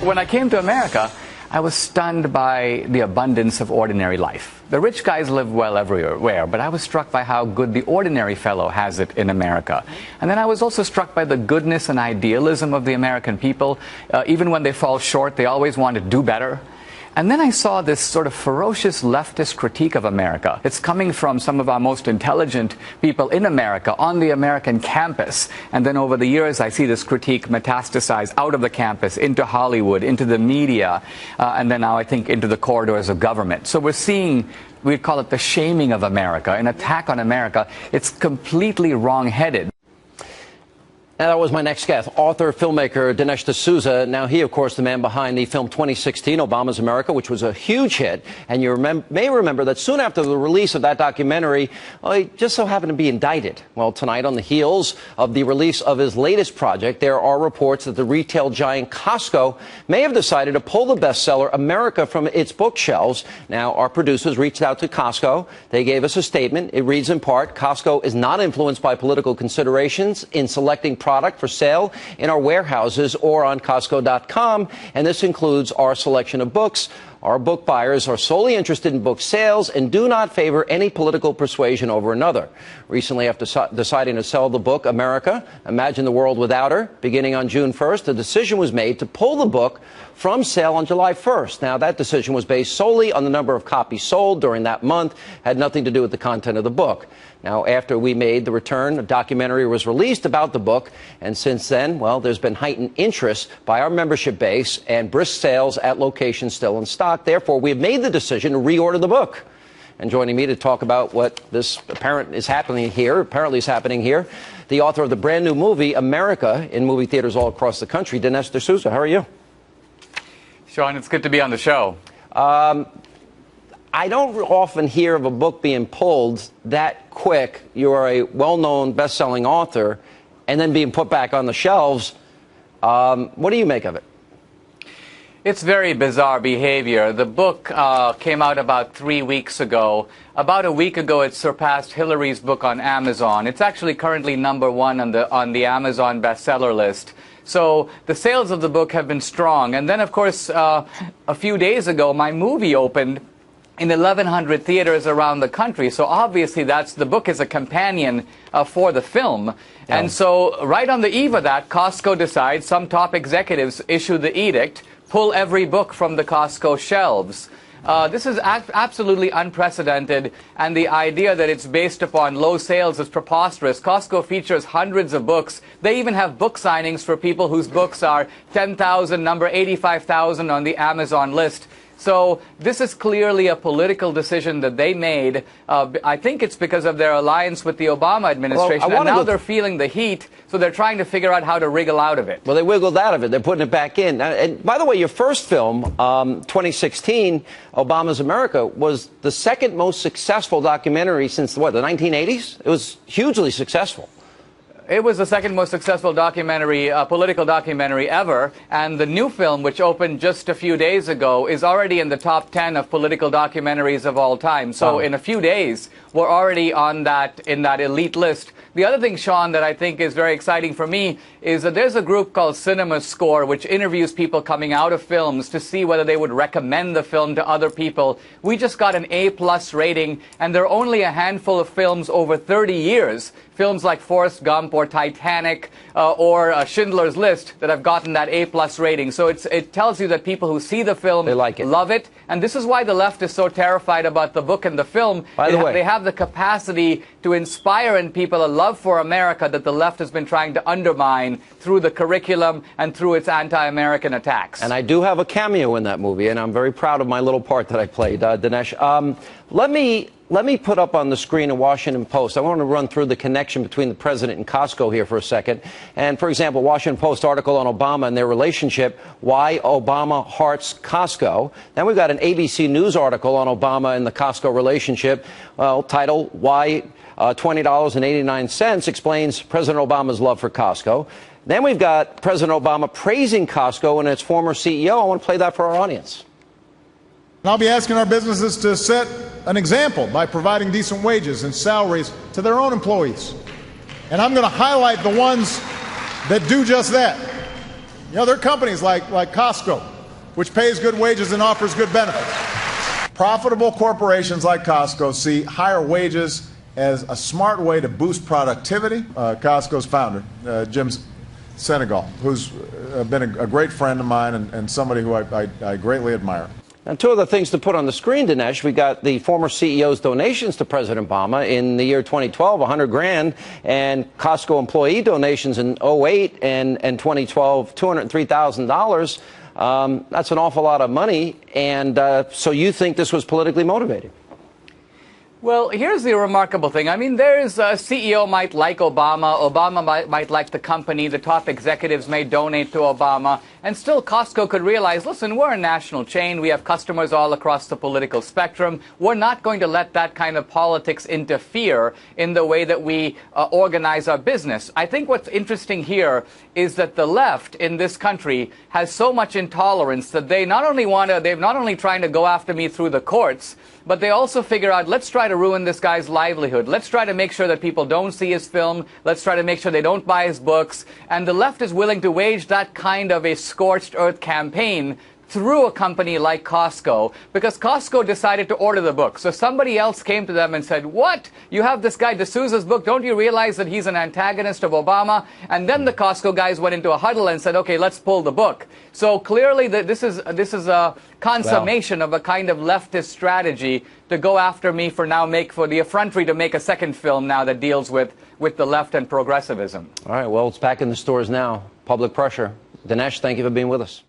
when I came to America, I was stunned by the abundance of ordinary life. The rich guys live well everywhere, but I was struck by how good the ordinary fellow has it in America. And then I was also struck by the goodness and idealism of the American people. Even when they fall short, they always want to do better. And then I saw this sort of ferocious leftist critique of America. It's coming from some of our most intelligent people in America on the American campus. And then over the years, I see this critique metastasize out of the campus, into Hollywood, into the media, and then now I think into the corridors of government. So we're seeing, we'd call it the shaming of America, an attack on America. It's completely wrong-headed. And that was my next guest, author, filmmaker Dinesh D'Souza. Now he, of course, the man behind the film 2016, Obama's America, which was a huge hit. And you may remember that soon after the release of that documentary, he just so happened to be indicted. Well, tonight, on the heels of the release of his latest project, there are reports that the retail giant Costco may have decided to pull the bestseller America from its bookshelves. Now, our producers reached out to Costco. They gave us a statement. It reads in part, Costco is not influenced by political considerations in selecting product for sale in our warehouses or on Costco.com, and this includes our selection of books. Our book buyers are solely interested in book sales and do not favor any political persuasion over another. Recently, after deciding to sell the book, America, Imagine the World Without Her, beginning on June 1st, the decision was made to pull the book from sale on July 1st. Now, that decision was based solely on the number of copies sold during that month, had nothing to do with the content of the book. Now, after we made the return, a documentary was released about the book, and since then, well, there's been heightened interest by our membership base and brisk sales at locations still in stock. Therefore, we have made the decision to reorder the book. And joining me to talk about what this apparently is happening here, the author of the brand new movie, America, in movie theaters all across the country, Dinesh D'Souza. How are you? Sean, it's good to be on the show. I don't often hear of a book being pulled that quick. You're a well-known, best-selling author, and then being put back on the shelves. What do you make of it? It's very bizarre behavior. The book came out about 3 weeks ago. About a week ago, it surpassed Hillary's book on Amazon. It's actually currently #1 on the Amazon bestseller list. So the sales of the book have been strong. And then, of course, a few days ago, my movie opened in 1,100 theaters around the country. So obviously the book is a companion for the film. Yeah. And so right on the eve of that, Costco decides, some top executives issue the edict, pull every book from the Costco shelves. This is absolutely unprecedented, and the idea that it's based upon low sales is preposterous. Costco features hundreds of books. They even have book signings for people whose books are 10,000, number 85,000 on the Amazon list. So this is clearly a political decision that they made. I think it's because of their alliance with the Obama administration, and now they're feeling the heat, so they're trying to figure out how to wriggle out of it. Well, they wiggled out of it. They're putting it back in. And by the way, your first film, 2016, Obama's America, was the second most successful documentary since, what, the 1980s? It was hugely successful. It was the second most successful documentary, political documentary ever, and the new film, which opened just a few days ago, is already in the top 10 of political documentaries of all time. So in a few days, we're already in that elite list. The other thing, Sean, that I think is very exciting for me is that there's a group called Cinema Score, which interviews people coming out of films to see whether they would recommend the film to other people. We just got an A+ rating, and there are only a handful of films over 30 years, films like Forrest Gump or Titanic or Schindler's List, that have gotten that A+ rating. So it tells you that people who see the film love it. And this is why the left is so terrified about the book and the film. By the way, they have the capacity to inspire in people a love for America that the left has been trying to undermine through the curriculum and through its anti-American attacks. And I do have a cameo in that movie, and I'm very proud of my little part that I played, Dinesh. Let me put up on the screen a Washington Post. I want to run through the connection between the president and Costco here for a second. And, for example, Washington Post article on Obama and their relationship, Why Obama Hearts Costco. Then we've got an ABC News article on Obama and the Costco relationship, titled, Why $20.89 Explains President Obama's Love for Costco. Then we've got President Obama praising Costco and its former CEO. I want to play that for our audience. And I'll be asking our businesses to set an example by providing decent wages and salaries to their own employees. And I'm going to highlight the ones that do just that. You know, there are companies like Costco which pays good wages and offers good benefits. Profitable corporations like Costco see higher wages as a smart way to boost productivity. Costco's founder, Jim Senegal, who's been a great friend of mine and somebody who I greatly admire. And two other things to put on the screen, Dinesh. We got the former CEO's donations to President Obama in the year 2012, 100 grand, and Costco employee donations in 08 and 2012, $203,000. That's an awful lot of money. And so you think this was politically motivated? Well, here's the remarkable thing. I mean, there's a CEO might like Obama. Obama might like the company. The top executives may donate to Obama. And still, Costco could realize, listen, we're a national chain. We have customers all across the political spectrum. We're not going to let that kind of politics interfere in the way that we organize our business. I think what's interesting here is that the left in this country has so much intolerance that they're not only trying to go after me through the courts, but they also figure out, let's try to ruin this guy's livelihood. Let's try to make sure that people don't see his film. Let's try to make sure they don't buy his books. And the left is willing to wage that kind of a scorched earth campaign through a company like Costco, because Costco decided to order the book. So somebody else came to them and said, what? You have this guy D'Souza's book. Don't you realize that he's an antagonist of Obama? And then the Costco guys went into a huddle and said, okay, let's pull the book. So clearly this is a consummation of a kind of leftist strategy to go after me for the effrontery to make a second film now that deals with the left and progressivism. All right, well, it's back in the stores now. Public pressure. Dinesh, thank you for being with us.